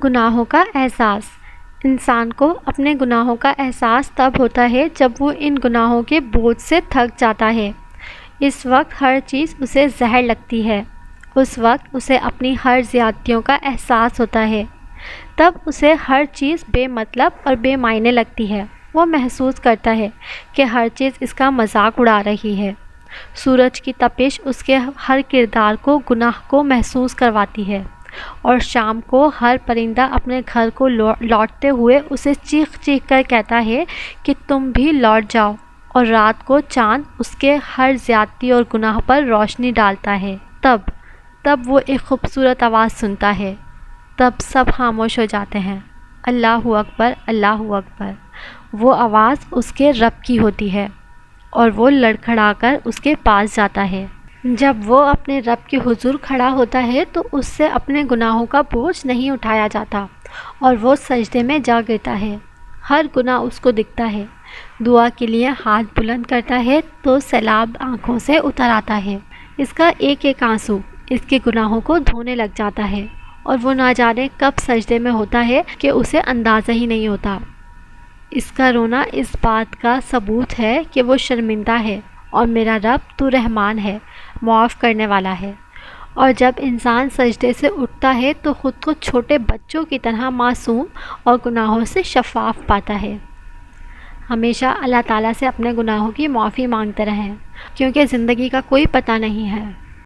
گناہوں کا احساس۔ انسان کو اپنے گناہوں کا احساس تب ہوتا ہے جب وہ ان گناہوں کے بوجھ سے تھک جاتا ہے۔ اس وقت ہر چیز اسے زہر لگتی ہے۔ اس وقت اسے اپنی ہر زیادتیوں کا احساس ہوتا ہے۔ تب اسے ہر چیز بے مطلب اور بے معنی لگتی ہے۔ وہ محسوس کرتا ہے کہ ہر چیز اس کا مذاق اڑا رہی ہے۔ سورج کی تپش اس کے ہر کردار کو گناہ کو محسوس کرواتی ہے، اور شام کو ہر پرندہ اپنے گھر کو لوٹتے ہوئے اسے چیخ چیخ کر کہتا ہے کہ تم بھی لوٹ جاؤ، اور رات کو چاند اس کے ہر زیادتی اور گناہ پر روشنی ڈالتا ہے۔ تب وہ ایک خوبصورت آواز سنتا ہے۔ تب سب خاموش ہو جاتے ہیں۔ اللہ اکبر، اللہ اکبر۔ وہ آواز اس کے رب کی ہوتی ہے، اور وہ لڑکھڑا کر اس کے پاس جاتا ہے۔ جب وہ اپنے رب کے حضور کھڑا ہوتا ہے تو اس سے اپنے گناہوں کا بوجھ نہیں اٹھایا جاتا، اور وہ سجدے میں جا گرتا ہے۔ ہر گناہ اس کو دکھتا ہے۔ دعا کے لیے ہاتھ بلند کرتا ہے تو سیلاب آنکھوں سے اتر آتا ہے۔ اس کا ایک ایک آنسو اس کے گناہوں کو دھونے لگ جاتا ہے، اور وہ نہ جانے کب سجدے میں ہوتا ہے کہ اسے اندازہ ہی نہیں ہوتا۔ اس کا رونا اس بات کا ثبوت ہے کہ وہ شرمندہ ہے، اور میرا رب تو رحمان ہے، معاف کرنے والا ہے۔ اور جب انسان سجدے سے اٹھتا ہے تو خود کو چھوٹے بچوں کی طرح معصوم اور گناہوں سے شفاف پاتا ہے۔ ہمیشہ اللہ تعالیٰ سے اپنے گناہوں کی معافی مانگتے رہیں، کیونکہ زندگی کا کوئی پتہ نہیں ہے۔